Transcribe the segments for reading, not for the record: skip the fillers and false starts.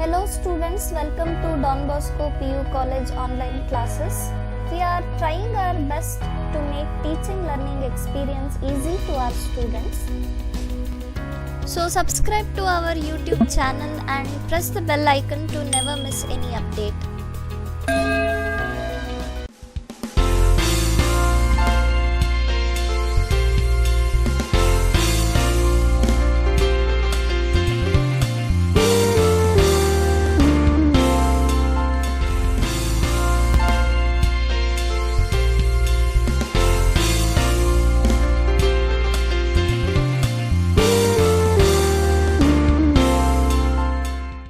Hello students, welcome to Don Bosco PU College online classes. We are trying our best to make teaching learning experience easy to our students. So subscribe to our YouTube channel and press the bell icon to never miss any update.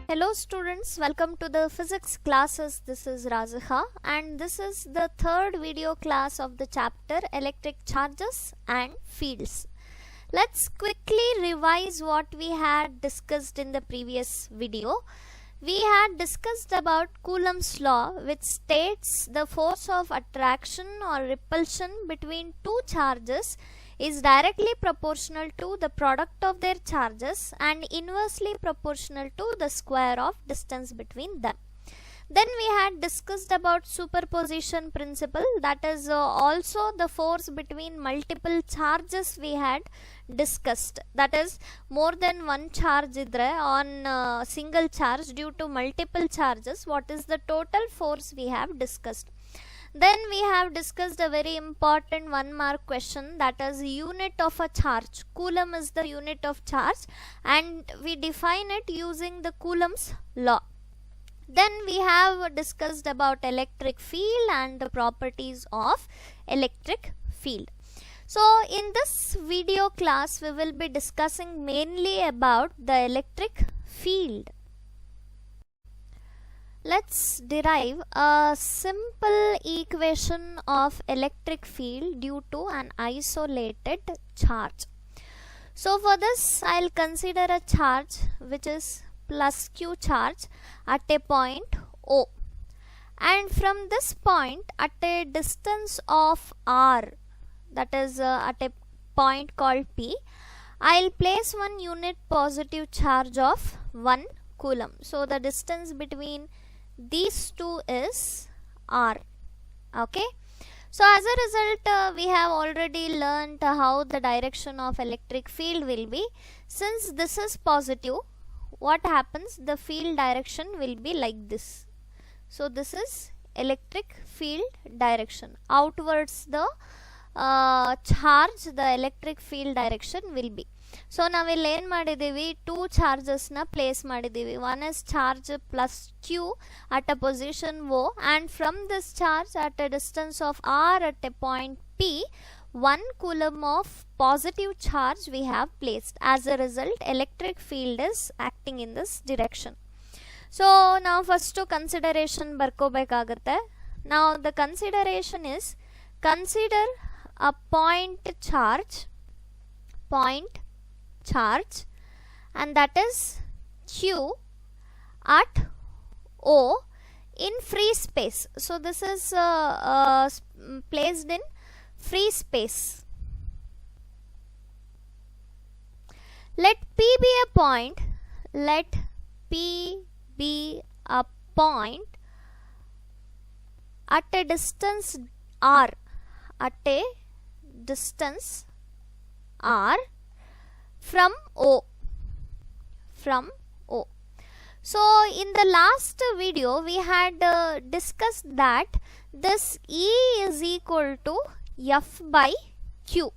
Hello students, welcome to the physics classes. This is Raziha and this is the third video class of the chapter electric charges and fields. Let's quickly revise what we had discussed in the previous video. We had discussed about Coulomb's law, which states the force of attraction or repulsion between two charges is directly proportional to the product of their charges and inversely proportional to the square of distance between them. Then we had discussed about superposition principle, that is also the force between multiple charges we had discussed, that is more than one charge idre on single charge due to multiple charges, what is the total force we have discussed. Then we have discussed a very important 1 mark question, that is unit of a charge. Coulomb is the unit of charge and we define it using the Coulomb's law. Then we have discussed about electric field and the properties of electric field. So in this video class we will be discussing mainly about the electric field. Let's derive a simple equation of electric field due to an isolated charge. So for this I'll consider a charge which is plus q charge at a point O, and from this point at a distance of r, that is at a point called P, I'll place one unit positive charge of 1 coulomb. So the distance between these two is r. Okay, so as a result we have already learnt how the direction of electric field will be. Since this is positive, what happens, the field direction will be like this. So this is electric field direction. Outwards the charge, the electric field direction will be. So ನಾವಿಲ್ಲಿ ಏನು ಮಾಡಿದ್ದೀವಿ, two ಚಾರ್ಜಸ್ನ place ಮಾಡಿದ್ದೀವಿ. One is charge plus Q at a position O, and from this charge at a distance of R at a point P, 1 coulomb of positive charge we have placed. As a result, electric field is acting in this direction. So now first to consideration ಬರ್ಕೋಬೇಕಾಗುತ್ತೆ. Now the consideration is, consider a point charge, and that is Q at O in free space. So this is placed in free space. Let P be a point, let P be a point at a distance R, at a distance R from O. So in the last video we had discussed that this E is equal to F by Q.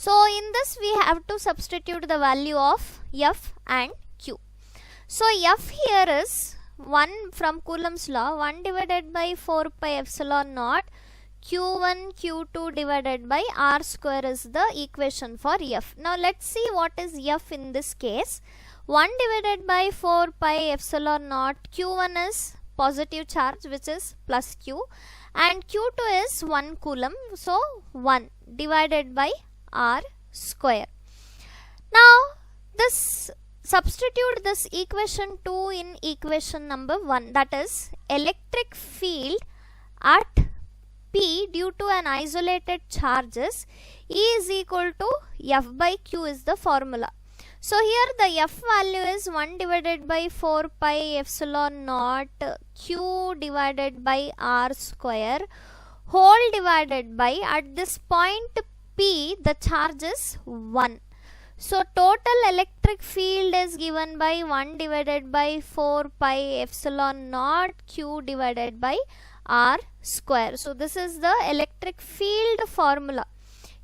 So in this we have to substitute the value of F and Q. So F here is 1 from Coulomb's law, 1 divided by 4 pi epsilon naught Q1 Q2 divided by R square is the equation for F. Now let's see what is F in this case. 1 divided by 4 pi epsilon naught, Q1 is positive charge which is plus Q, and Q2 is 1 coulomb, so 1 divided by R square. Now this substitute this equation 2 in equation number 1, that is electric field at P due to an isolated charges E is equal to F by Q is the formula. So here the F value is 1 divided by 4 pi epsilon naught Q divided by R square whole divided by, at this point P the charge is 1. So total electric field is given by 1 divided by 4 pi epsilon naught Q divided by R square. So this is the electric field formula.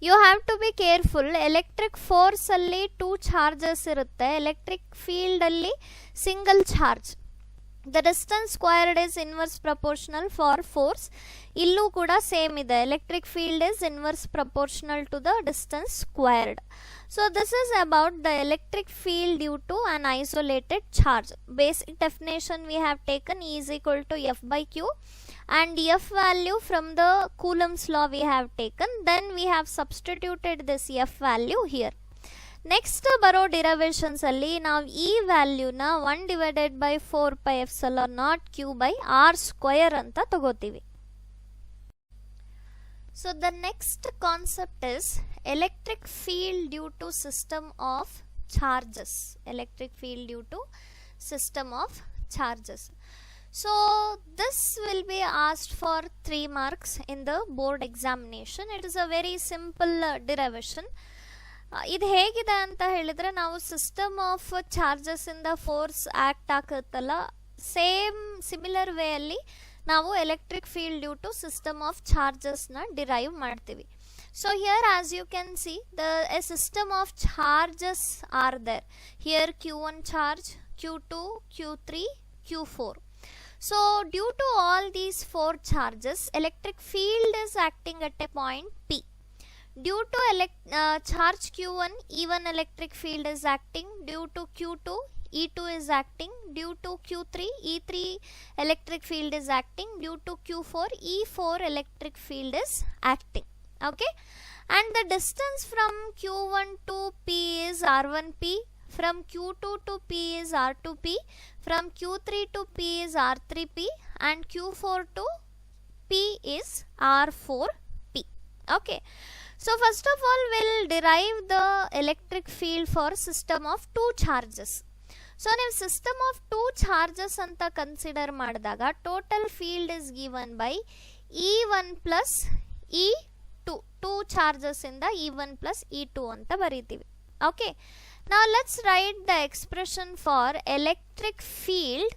You have to be careful. Electric force alli 2 charges irutte, electric field alli single charge. The distance squared is inverse proportional for force. Illu kuda same ide, electric field is inverse proportional to the distance squared. So this is about the electric field due to an isolated charge. Basic definition we have taken, E is equal to F by Q, and F value from the Coulomb's law we have taken. Then we have substituted this F value here. Next baro derivations alli now E value na 1 divided by 4 pi epsilon naught Q by R square anta tagotivi. So the next concept is electric field due to system of charges. Electric field due to system of charges. So this will be asked for 3 marks in the board examination. It is a very simple derivation. ಇದು ಹೇಗಿದೆ ಅಂತ ಹೇಳಿದ್ರೆ, ನಾವು system of charges ಇಂದ force act ಆಗುತ್ತಲ್ಲ, similar way ಅಲ್ಲಿ ನಾವು electric field due to system of charges ನ ಡಿರೈವ್ ಮಾಡ್ತೀವಿ. So here as you can see, a system of charges are there. Here Q1 charge, Q2, Q3, Q4. So due to all these 4 charges, electric field is acting at a point P. Due to charge Q1, E1 electric field is acting. Due to Q2, E2 is acting. Due to Q3, E3 electric field is acting. Due to Q4, E4 electric field is acting. Okay, and the distance from Q1 to P is R1P, from Q2 to P is R2P, from Q3 to P is R3P, and Q4 to P is R4P. Okay, so first of all we'll derive the electric field for system of 2 charges. So ನೀವು system of 2 charges ಅಂತ consider ಮಾಡಿದಾಗ total field is given by E1 plus E2. 2 charges ಇಂದ E1 plus E2 ಅಂತ ಬರೀತೀವಿ. Okay, now let's write the expression for electric field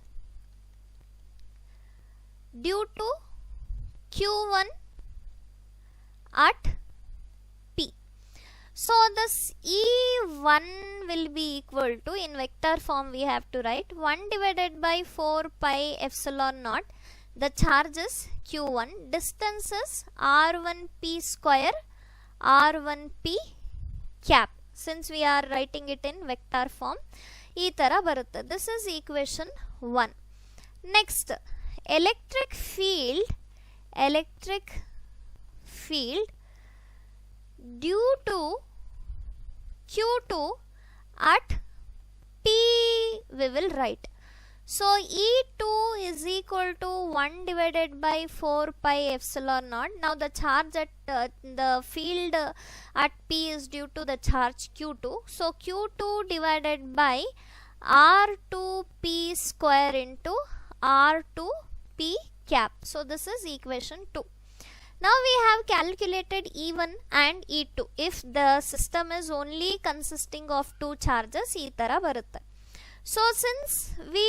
due to Q1 at P. So this E1 will be equal to, in vector form we have to write 1 divided by 4 pi epsilon naught. The charge is Q1, distance is R1P square, R1P cap. Since we are writing it in vector form, ee tara barutte. This is equation 1. Next, electric field due to Q2 at P we will write. So E2 is equal to 1 divided by 4 pi epsilon naught. Now the charge at the field at P is due to the charge Q2. So Q2 divided by R2P square into R2P cap. So this is equation 2. Now we have calculated E1 and E2. If the system is only consisting of 2 charges, ee tara barutte. So since we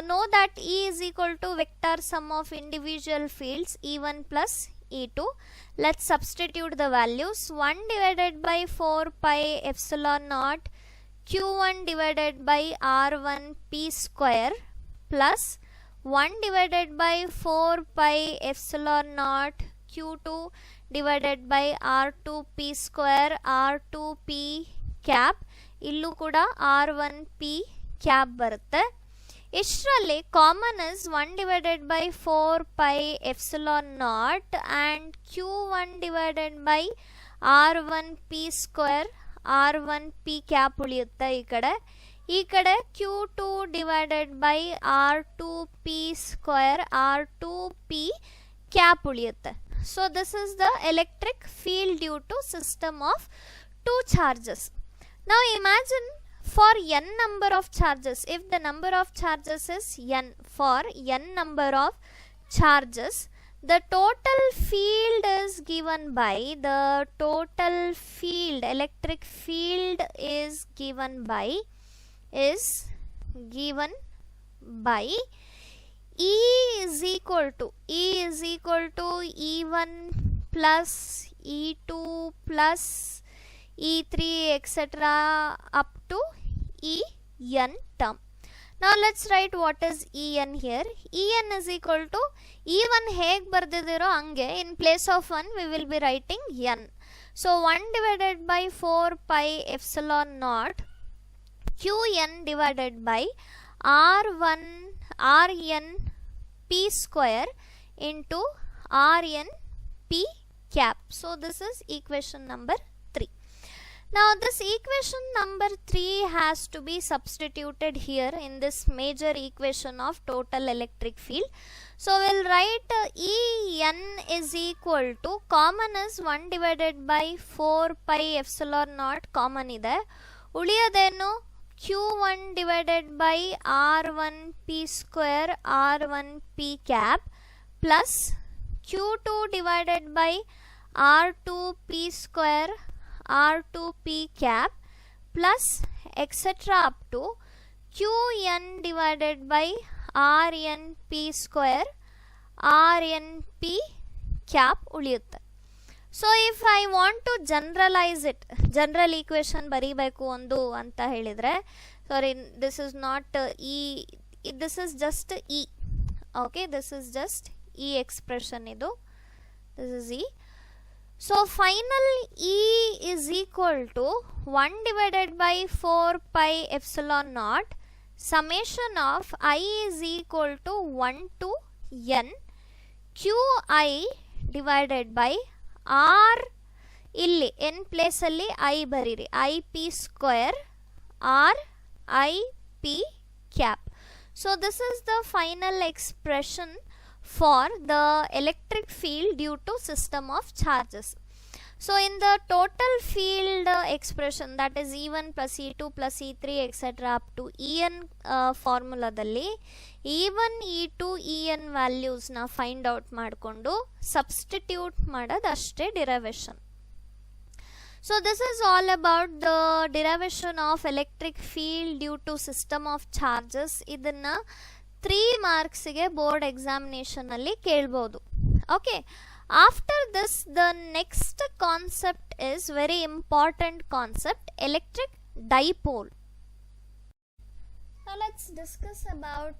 know that E is equal to vector sum of individual fields E1 plus E2, let's substitute the values. 1 divided by 4 pi epsilon naught Q1 divided by R1P square plus 1 divided by 4 pi epsilon naught Q2 divided by R2P square R2P cap. Illu kuda R1P cap ಬರುತ್ತೆ. ಇಷ್ಟರಲ್ಲಿ common is 1 divided by 4 pi epsilon naught and Q1 divided by R1P square R1P cap ಉಳಿಯುತ್ತೆ. ಈ ಕಡೆ Q2 divided by R2P square R2P cap ಉಳಿಯುತ್ತೆ. So this is the electric field due to system of 2 charges. Now imagine for n number of charges, if the number of charges is n, for n number of charges, the total field is given by, the total field, electric field is given by E is equal to E1 plus E2 plus E3 etc. up to En term. Now let's write what is En here. En is equal to E1 ಹೇಗೆ ಬರ್ದಿದಿರೋ ಹಂಗೆ in place of 1 we will be writing n. So 1 divided by 4 pi epsilon naught Qn divided by Rn p square into Rn p cap. So this is equation number 3. Now this equation number 3 has to be substituted here in this major equation of total electric field. So we'll write En is equal to, common is 1 divided by 4 pi epsilon naught common ಇದೆ, ಉಳಿಯೋದೇನು Q1 divided by R1 p square R1 p cap plus Q2 divided by R2 p square R2 p cap plus etc. up to Qn divided by Rn p square Rn p cap ಉಳಿಯುತ್ತೆ. So if I want to generalize it, general equation ಬರೀಬೇಕು ಒಂದು ಅಂತ ಹೇಳಿದ್ರೆ, sorry, this is not E, this is just E, okay, this is just E expression ಇದು, this is E. So final E is equal to 1 divided by 4 pi epsilon naught summation of I is equal to 1 to n Qi divided by R, ಇಲ್ಲಿ n place ಅಲ್ಲಿ I ಬರೀರಿ, I p square R I p cap. So this is the final expression for the electric field due to system of charges. So in the total field expression, that is E1 plus E2 plus E3 etc. up to En formula dalli E1 E2 En values na find out ಮಾಡಿಕೊಂಡು substitute ಮಾಡೋದು ಅಷ್ಟೇ derivation. So this is all about the derivation of electric field due to system of charges. ಇದನ್ನ 3 marks ಗೆ board examination ಅಲ್ಲಿ ಕೇಳಬಹುದು. Okay, after this the next concept is very important concept, electric dipole. Now let's discuss about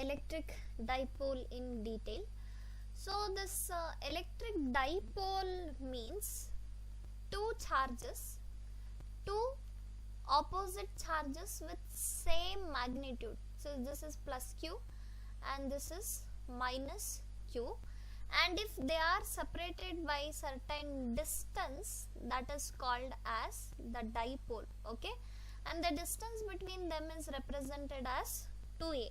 electric dipole in detail. So this electric dipole means two charges, two opposite charges with same magnitude. So this is plus q and this is minus q, and if they are separated by certain distance, that is called as the dipole. Okay, and the distance between them is represented as 2a.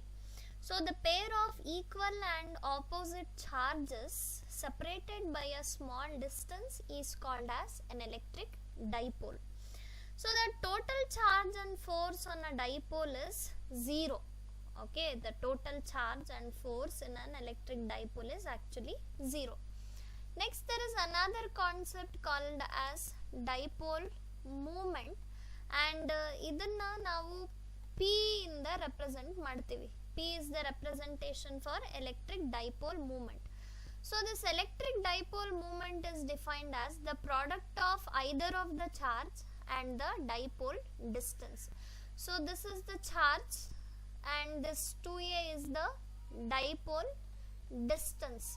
So the pair of equal and opposite charges separated by a small distance is called as an electric dipole. So the total charge and force on a dipole is 0. Okay, the total charge and force in an electric dipole is actually 0. Next, there is another concept called as dipole moment, and ಇದನ್ನ ನಾವು P ಇಂದ represent ಮಾಡ್ತೀವಿ. P is the representation for electric dipole moment. So this electric dipole moment is defined as the product of either of the charge and the dipole distance. So this is the charge and this 2a is the dipole distance.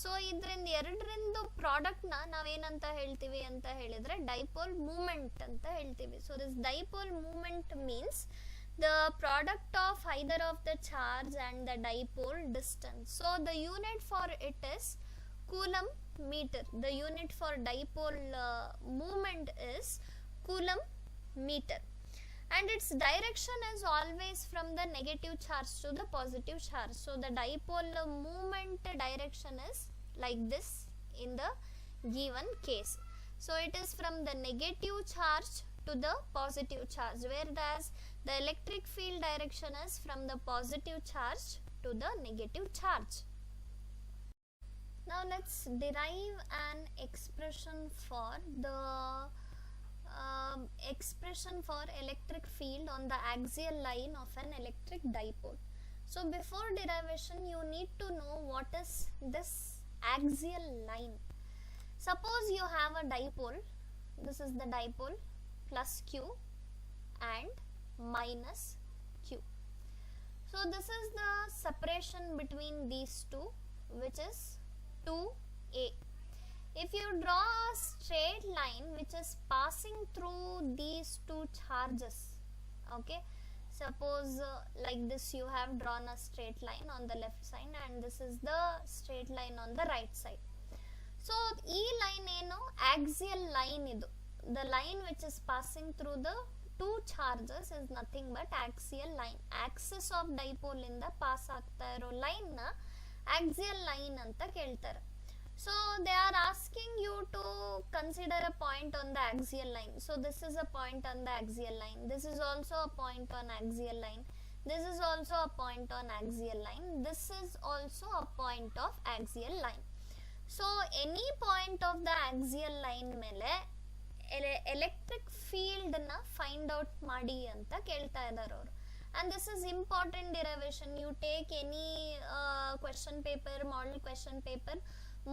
So ಇದರಿಂದ ಎರಡರಿಂದ product ನಾವೇನಂತ ಹೇಳ್ತೀವಿ ಅಂತ ಹೇಳಿದ್ರೆ dipole moment ಅಂತ ಹೇಳ್ತೀವಿ. So this dipole moment means the product of either of the charge and the dipole distance. So the unit for it is coulomb meter. The unit for dipole moment is coulomb meter, and its direction is always from the negative charge to the positive charge. So the dipole moment direction is like this in the given case. So it is from the negative charge to the positive charge, whereas the electric field direction is from the positive charge to the negative charge. Now let's derive an expression for the electric field on the axial line of an electric dipole. So before derivation, you need to know what is this axial line. Suppose you have a dipole, this is the dipole, plus Q and minus Q. So this is the separation between these two, which is 2a. If you draw a straight line which is passing through these two charges, okay, suppose like this, you have drawn a straight line on the left side and this is the straight line on the right side. So ee line eno axial line idu, the line which is passing through the two charges is nothing but axial line. Axis of dipole inda pass aagta iro line na axial line anta keltare. So they are asking you to consider a point on the axial line. So this is a point on the axial line, this is also a point on axial line, this is also a point on axial line, this is also a point of axial line. So any point of the axial line mele electric field na find out ಮಾಡಿ ಅಂತ ಕೇಳ್ತಾ ಇದ್ದಾರೆ ಅವರು. And this is important derivation. You take any question paper, model question paper,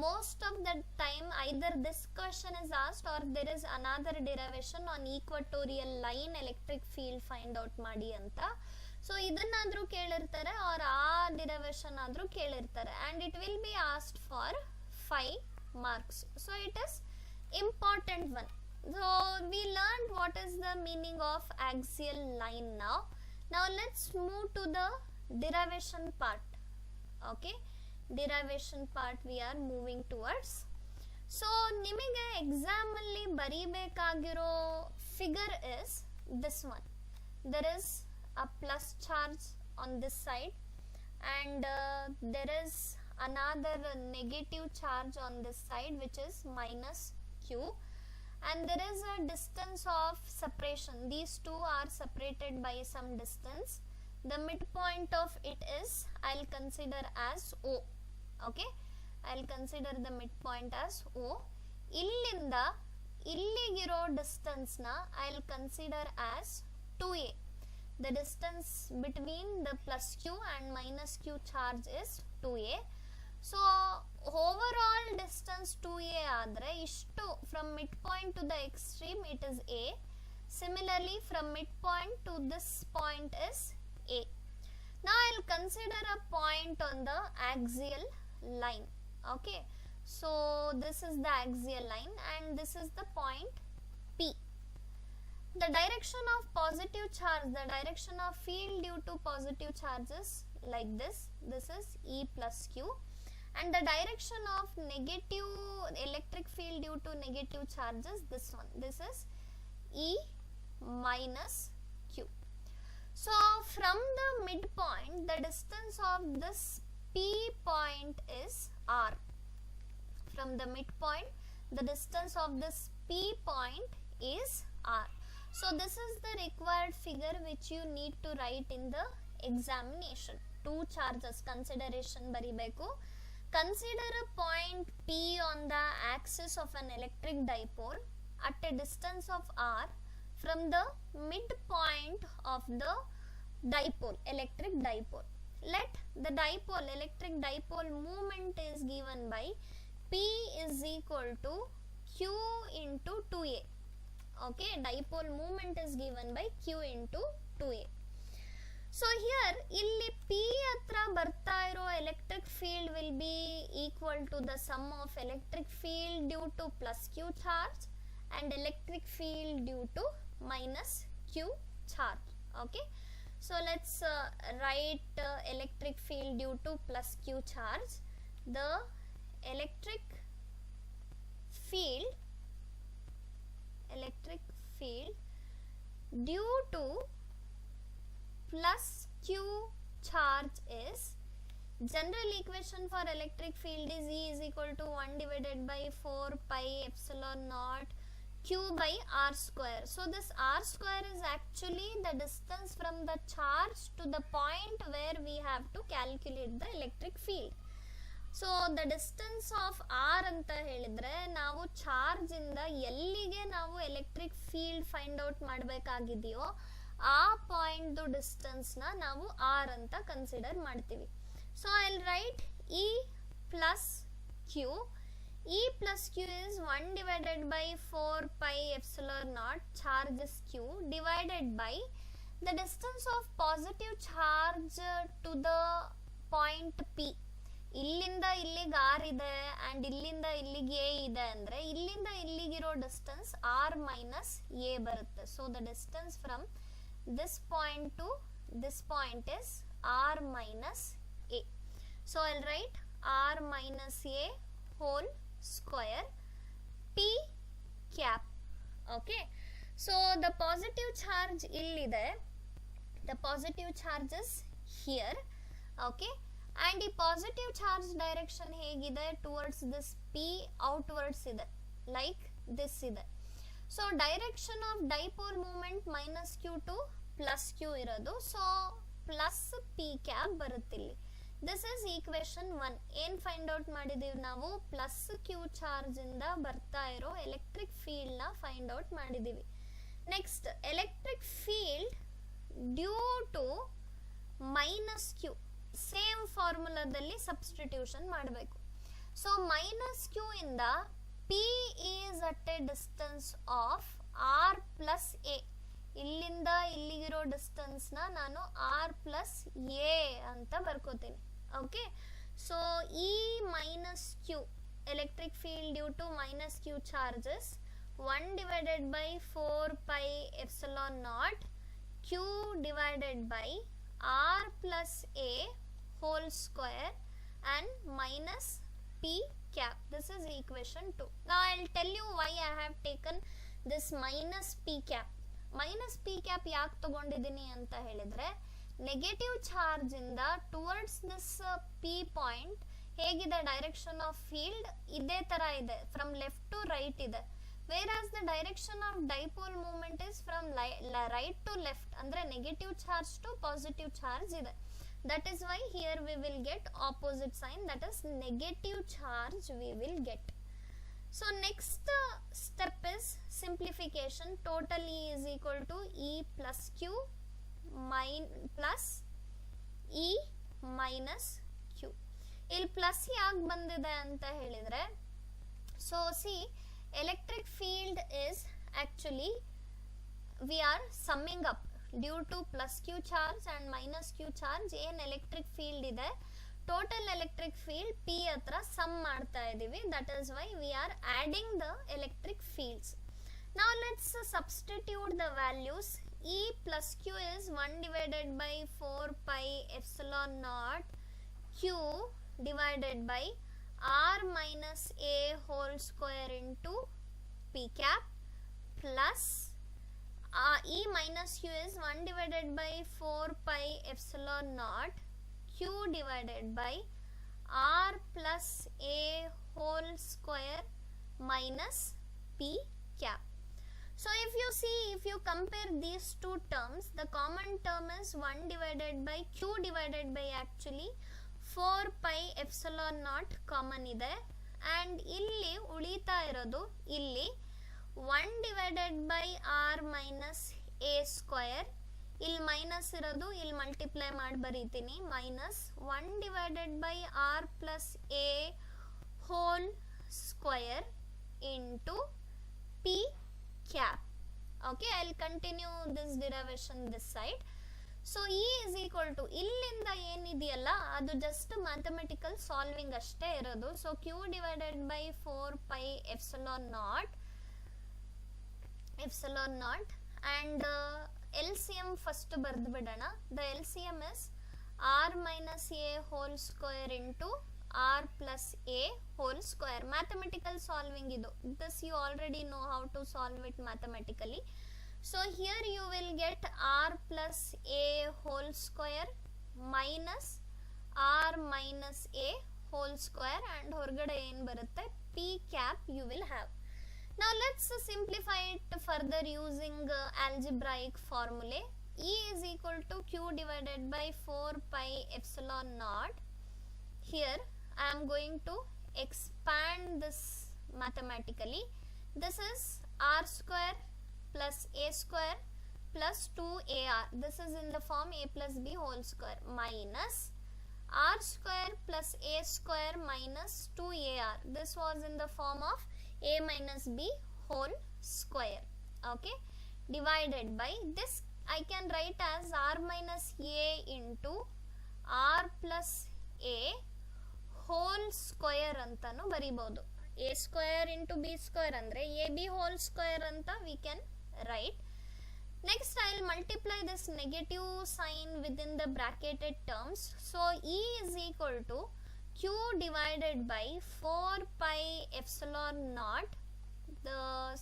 most of the time either this question is asked or there is another derivation on equatorial line electric field find out ಮಾಡಿ ಅಂತ. So ಇದನ್ನಾದ್ರೂ ಕೇಳಿರ್ತಾರೆ or ಆ derivation ಆದ್ರೂ ಕೇಳಿರ್ತಾರೆ, and it will be asked for 5 marks. So it is important one. So we learned what is the meaning of axial line now. Now let's move to the derivation part. Okay, derivation part we are moving towards. So ನಿಮಗೆ exam ಅಲ್ಲಿ ಬರಿಬೇಕಾಗಿರೋ figure is this one. There is a plus charge on this side and there is another negative charge on this side which is minus Q, and there is a distance of separation. These two are separated by some distance. The midpoint of it is, I'll consider as O. Okay, I'll consider the midpoint as O. Illinda illigiro distance na I'll consider as 2a. The distance between the plus Q and minus Q charge is 2a. So overall distance 2a ಆದರೆ ಇಷ್ಟು from midpoint to the extreme it is a. Similarly from midpoint to this point is a. Now I will consider a point on the axial line. Okay, so this is the axial line and this is the point P. The direction of positive charge, the direction of field due to positive charges like this, this is E plus Q. And the direction of negative electric field due to negative charges, this one, this is E minus Q. So from the midpoint, the distance of this P point is R. From the midpoint, the distance of this P point is R. So this is the required figure which you need to write in the examination. Two charges consideration baribeku. Consider a point P on the axis of an electric dipole at a distance of R from the midpoint of the dipole, electric dipole. Let the dipole, electric dipole moment is given by P is equal to Q into 2a. Okay, dipole moment is given by Q into 2a. So here illi P hatra barta iro electric field will be equal to the sum of electric field due to plus Q charge and electric field due to minus Q charge. Okay, so let's write electric field due to plus Q charge. The electric field due to plus Q charge is, general equation for electric field is E is equal to 1 divided by 4 pi epsilon naught q by r square. So this r square is actually the distance from the charge to the point where we have to calculate the electric field. So the distance of R ಅಂತ ಹೇಳಿದ್ರೆ ನಾವು charge ಇಂದ ಎಲ್ಲಿಗೆ ನಾವು electric field find out ಮಾಡಬೇಕಾಗಿದೆಯೋ ಆ point distance ನ ನಾವು ಆರ್ ಅಂತ ಕನ್ಸಿಡರ್ ಮಾಡ್ತೀವಿ. So I will write E plus Q. E plus q is 1 divided by 4 pi epsilon naught, charge is q, divided by the distance of positive charge to the point P. ಇಲ್ಲಿಂದ ಇಲ್ಲಿಗೆ r ಇದೆ and ಇಲ್ಲಿಂದ ಇಲ್ಲಿಗೆ a ಇದೆ ಅಂದ್ರೆ ಇಲ್ಲಿಂದ ಇಲ್ಲಿಗಿರೋ distance r minus a ಬರುತ್ತೆ. So the distance from this point to this point is r minus a. So I'll write r minus a whole square p cap. Okay, so the positive charge illide, the positive charge is here. Okay, and the positive charge direction hegide towards this p outwards ide, like this ide. So direction of dipole moment minus q to plus q irodu, so plus p cap barutte illi. This is equation 1. ಏನ್ find out ಮಾಡಿದೀವಿ ನಾವು? Plus Q charge ಇಂದ ಬರ್ತಾ ಇರೋ electric field ನ find out ಮಾಡಿದೀವಿ. Next electric field due to minus Q, same ಫಾರ್ಮುಲಾದಲ್ಲಿ substitution ಮಾಡಬೇಕು. ಸೊ ಮೈನಸ್ ಕ್ಯೂ ಇಂದ P is at a distance of R plus A. ಇಲ್ಲಿಂದ ಇಲ್ಲಿಗಿರೋ ಡಿಸ್ಟೆನ್ಸ್ ನ ನಾನು ಆರ್ ಪ್ಲಸ್ ಎ ಅಂತ ಬರ್ಕೋತೀನಿ. Okay, so E minus Q, electric field due to minus Q charges 1 divided by 4 pi epsilon naught q divided by r plus a whole square and minus p cap. This is equation 2. Now I will tell you why I have taken this minus p cap. Minus P cap ಯಾಕೆ ತಗೊಂಡಿದ್ದೀನಿ ಅಂತ ಹೇಳಿದ್ರೆ, negative charge ಇಂದ towards this P point ಹೇಗಿದೆ direction of field, ಇದೇ ತರ ಇದೆ, from left to right ಇದೆ. Whereas the direction of dipole movement is from right to left, ಅಂದ್ರೆ negative charge to positive charge ಇದೆ. That is why here we will get opposite sign, that is negative charge we will get. So next step is simplification. Total E is equal to E plus Q plus E minus Q. ಇಲ್ಲಿ plus ಯಾಕೆ ಬಂದಿದೆ ಅಂತ ಹೇಳಿದ್ರೆ, so see electric field is actually we are summing up due to plus Q charge and minus Q charge. ಏನ್ electric field ಇದೆ, total electric field P ಹತ್ರ sum ಮಾಡ್ತಾ ಇದೀವಿ. That is why we are adding the electric fields. Now let's substitute the values. E plus Q is 1 divided by 4 pi epsilon naught q divided by r minus a whole square into p cap plus e minus q is 1 divided by 4 pi epsilon naught q divided by r plus a whole square minus p cap. So if you see, if you compare these two terms, the common term is 1 divided by q divided by actually 4 pi epsilon naught common ಇದೆ, and ಇಲ್ಲಿ ಉಳಿತಾ ಇರೋದು ಇಲ್ಲಿ 1 divided by r minus a square. ಇಲ್ಲಿ minus ಇರೋದು ಇಲ್ಲಿ multiply ಮಾಡಿ ಬರೀತೀನಿ, minus 1 divided by r plus a whole square into p cap. Okay, I will continue this derivation this side. So E is equal to, ಇಲ್ಲಿಂದ ಏನಿದೆಯಲ್ಲ ಅದು just mathematical solving ಅಷ್ಟೇ ಇರೋದು. So q divided by 4 pi epsilon naught and LCM first ಬರೆದು ಬಿಡೋಣ. The LCM is r minus a whole square into r plus a whole square. Mathematical solving ಇದು. This you already know how to solve it mathematically. So here you will get r plus a whole square minus r minus a whole square and ಹೊರಗಡೆ ಏನು ಬರುತ್ತೆ p cap you will have. Now let's simplify it further using algebraic formulae. E is equal to Q divided by 4 pi epsilon naught. Here I am going to expand this mathematically. This is r square plus a square plus 2ar. This is in the form a plus b whole square minus r square plus a square minus 2ar. This was in the form of a minus b whole square. Okay, divided by this I can write as r minus a into r plus a whole square ಅಂತನೂ ಬರಿಬಹುದು. a square into b square ಅಂದ್ರೆ ab whole square ಅಂತ we can write. Next I will multiply this negative sign within the bracketed terms. So E is equal to Q divided by 4 pi epsilon naught.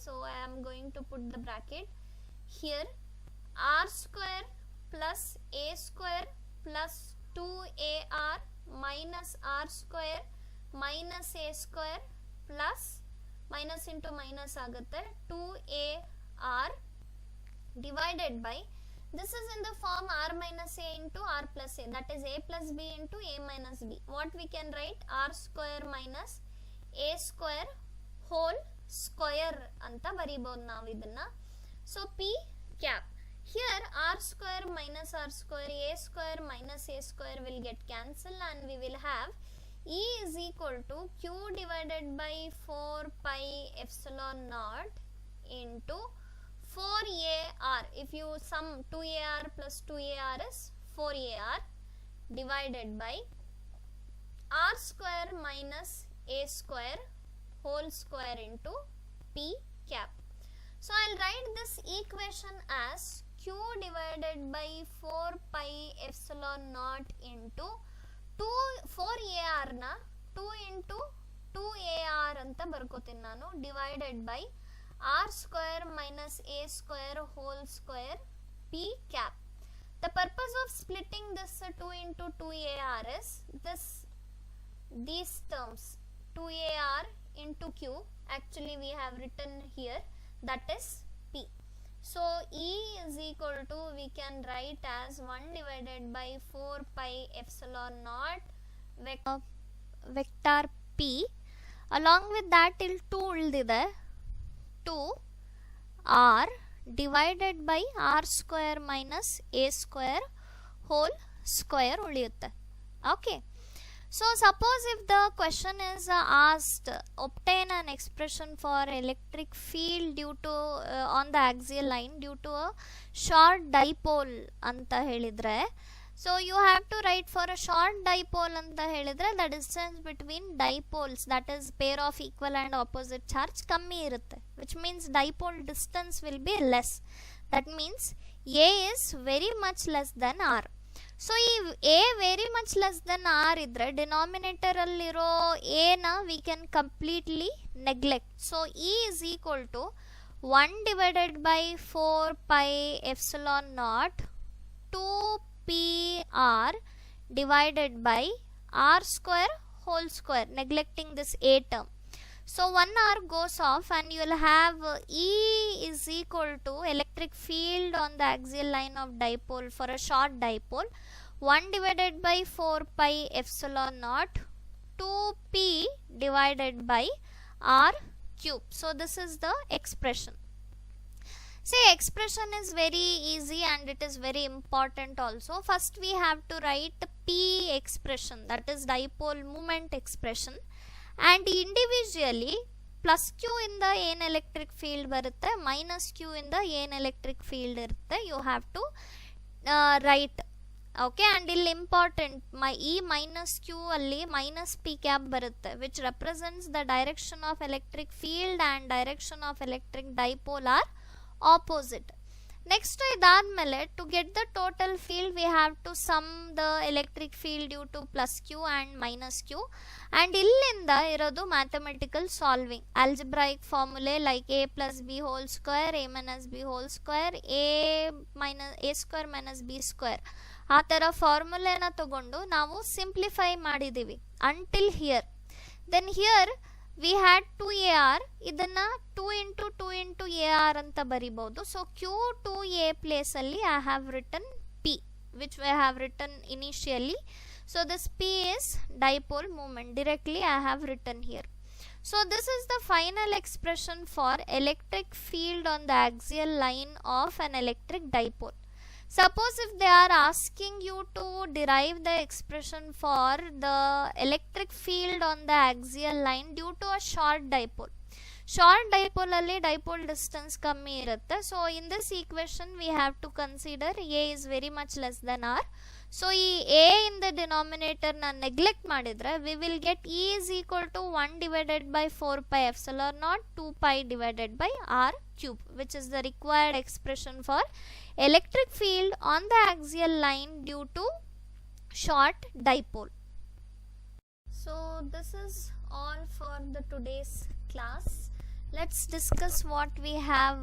So I am going to put the bracket here. R square plus a square plus 2ar minus r square minus a square plus minus into minus ಆಗುತ್ತೆ 2ar divided by, this is in the form r minus a into r plus a, that is a plus b into a minus b. What we can write, r square minus a square whole square anta ಬರಿಬಹುದು ನಾವು ಇದನ್ನ. So p cap, here r square minus r square, a square minus a square will get cancelled and we will have E is equal to Q divided by 4 pi epsilon naught into 4ar. If you sum 2ar plus 2ar is 4ar divided by r square minus a square whole square into p cap. So I will write this equation as Q divided by 4 pi epsilon naught into 4ar na 2 into 2ar ಅಂತ ಬರ್ಕೋತೀನಿ ನಾನು, divided by r square minus a square whole square p cap. The purpose of splitting this 2 into 2ar is these terms 2ar into q, actually we have written here, that is p. So E is equal to, we can write as 1 divided by 4 pi epsilon naught vector p. Along with that till 2 ಉಳಿದಿದೆ, 2r divided by r square minus a square whole square ಉಳಿಯುತ್ತೆ. Okay, so suppose if the question is asked, obtain an expression for electric field due to on the axial line due to a short dipole anta helidre, so you have to write for a short dipole anta helidre the distance between dipoles, that is pair of equal and opposite charge, kammi irutte, which means dipole distance will be less. That means a is very much less than r. So if a very much less than r idre denominator alliro a na we can completely neglect. So E is equal to 1 divided by 4 pi epsilon naught 2pr divided by r square whole square, neglecting this a term. So 1r goes off and you will have E is equal to electric field on the axial line of dipole for a short dipole, 1 divided by 4 pi epsilon naught 2p divided by r cube. So this is the expression. See, expression is very easy and it is very important also. First we have to write p expression, that is dipole moment expression, and individually plus q ಇಂದ ಏನು electric field ಬರುತ್ತೆ minus q ಇಂದ ಏನು electric field ಇರುತ್ತೆ you have to write. Okay, and ಇಲ್ಲಿ important ಈ minus q ಅಲ್ಲಿ minus p cap ಬರುತ್ತೆ, which represents the direction of electric field and direction of electric dipole are opposite. Next ಇದಾದ್ಮೇಲೆ to get the total field we have to sum the electric field due to plus q and minus q, and ಇಲ್ಲಿಂದ ಇರೋದು mathematical solving, algebraic formulae like a plus b whole square, a minus b whole square, a square minus b square, ಆ ಥರ ಫಾರ್ಮುಲೆನ ತಗೊಂಡು ನಾವು simplify ಮಾಡಿದ್ದೀವಿ until here. Then here we had 2AR, ಇದನ್ನ 2 into 2 into AR ಅಂತ ಬರಿಬಹುದು. So Q2A place ಅಲ್ಲಿ I have written P, which I have written initially. So this P is dipole moment, directly I have written here. So this is the final expression for electric field on the axial line of an electric dipole. Suppose if they are asking you to derive the expression for the electric field on the axial line due to a short dipole. Short dipole alli dipole distance kammi irutte. So in this equation we have to consider A is very much less than R. So ಈ A in the denominator na neglect ಮಾಡಿದ್ರೆ we will get E is equal to 1 divided by 4 pi epsilon naught 2 pi divided by R cube, which is the required expression for electric field on the axial line due to short dipole. So this is all for the today's class. Let's discuss what we have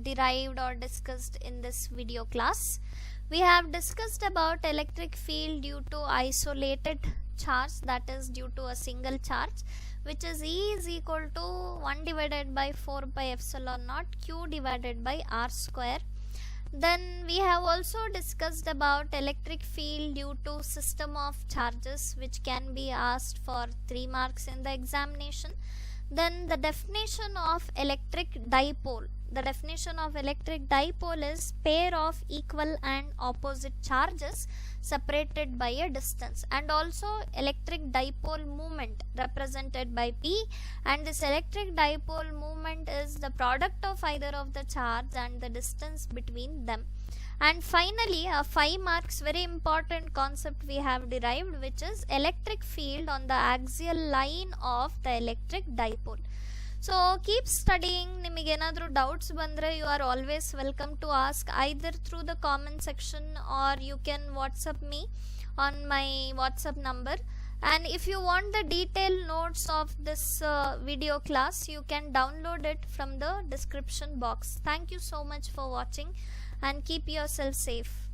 derived or discussed in this video class. We have discussed about electric field due to isolated charge, that is due to a single charge, which is E is equal to 1 divided by 4 pi epsilon naught Q divided by R square. Then we have also discussed about electric field due to system of charges, which can be asked for 3 marks in the examination. Then the definition of electric dipole. The definition of electric dipole is pair of equal and opposite charges separated by a distance, and also electric dipole moment represented by P, and this electric dipole moment is the product of either of the charge and the distance between them. And finally, a 5 marks very important concept we have derived, which is electric field on the axial line of the electric dipole. So keep studying. ನಿಮಗೆ ಏನಾದರೂ doubts ಬಂದರೆ you are always welcome to ask either through the comment section or you can WhatsApp me on my WhatsApp number. And if you want the detailed notes of this video class, you can download it from the description box. Thank you so much for watching and keep yourself safe.